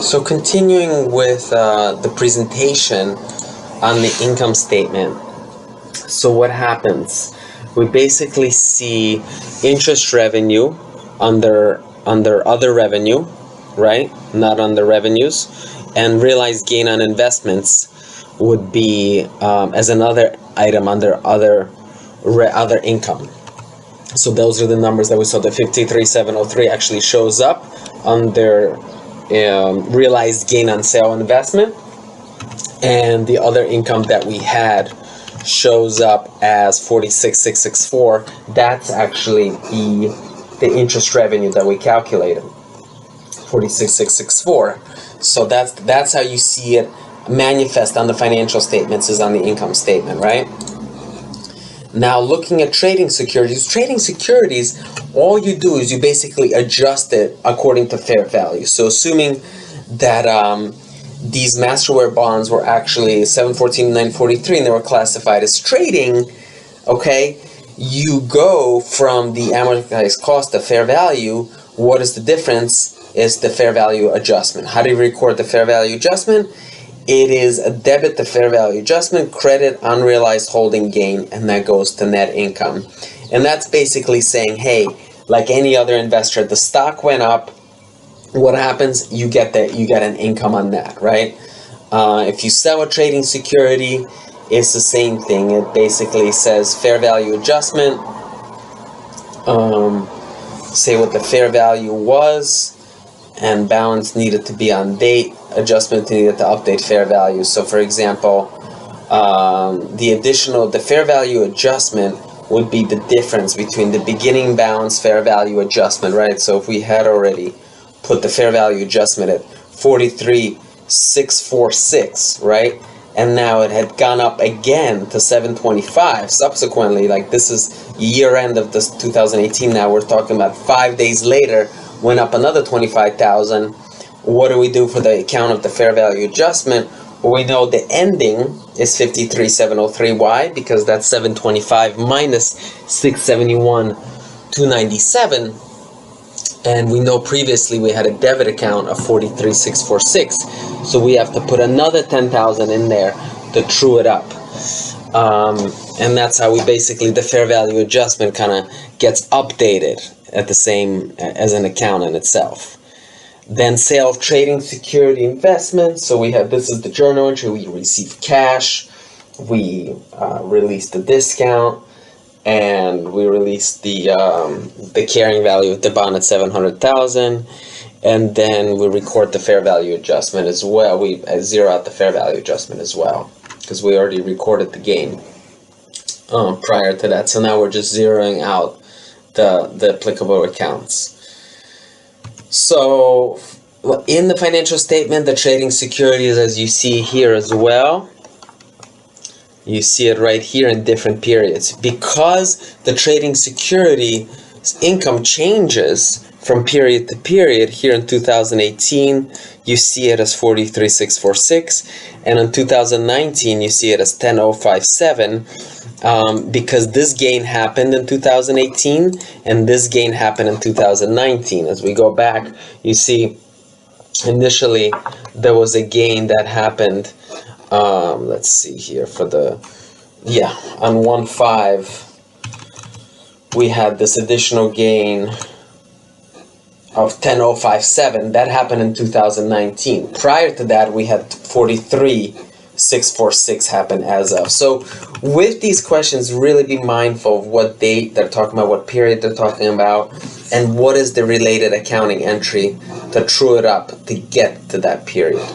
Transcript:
So continuing with the presentation on the income statement. So what happens? We basically see interest revenue under other revenue, right? Not under revenues, and realized gain on investments would be as another item under other income. So those are the numbers that we saw. The 53,703 actually shows up under realized gain on sale investment, and the other income that we had shows up as 46,664. That's actually the interest revenue that we calculated, 46,664. So that's how you see it manifest on the financial statements, is on the income statement, right? Now, looking at trading securities, all you do is you basically adjust it according to fair value. So assuming that these Masterware bonds were actually 714,943 and they were classified as trading, okay, you go from the amortized cost to fair value. What is the difference? Is the fair value adjustment. How do you record the fair value adjustment? It is a debit to fair value adjustment, credit unrealized holding gain, and that goes to net income. And that's basically saying, hey, like any other investor, the stock went up. What happens? You get an income on that, right? If you sell a trading security, it's the same thing. It basically says fair value adjustment. Say what the fair value was, and balance needed to be on date. Adjustment needed to update fair value. So, for example, the fair value adjustment would be the difference between the beginning balance fair value adjustment, right? So if we had already put the fair value adjustment at 43,646, right? And now it had gone up again to 725 subsequently. Like, this is year end of this 2018. Now we're talking about 5 days later, went up another 25,000. What do we do for the account of the fair value adjustment? Well, we know the ending is 53,703. Why? Because that's 725 minus 671,297. And we know previously we had a debit account of 43,646. So we have to put another 10,000 in there to true it up. And that's how we basically, the fair value adjustment kind of gets updated at the same as an account in itself. Then sale of trading security investments. So we have, this is the journal entry. We receive cash, we release the discount, and we release the carrying value of the bond at 700,000, and then we record the fair value adjustment as well. We zero out the fair value adjustment as well, because we already recorded the gain prior to that. So now we're just zeroing out the applicable accounts. So in the financial statement, the trading securities, as you see here as well, you see it right here in different periods. Because the trading security income changes from period to period, here in 2018, you see it as 43,646, and in 2019, you see it as 10,057. Because this gain happened in 2018 and this gain happened in 2019. As we go back, you see initially there was a gain that happened, let's see here, for the, on 1/5 we had this additional gain of 10,057. That happened in 2019. Prior to that, we had 43,646 happen as of. So with these questions, really be mindful of what date they're talking about, what period they're talking about, and what is the related accounting entry to true it up to get to that period.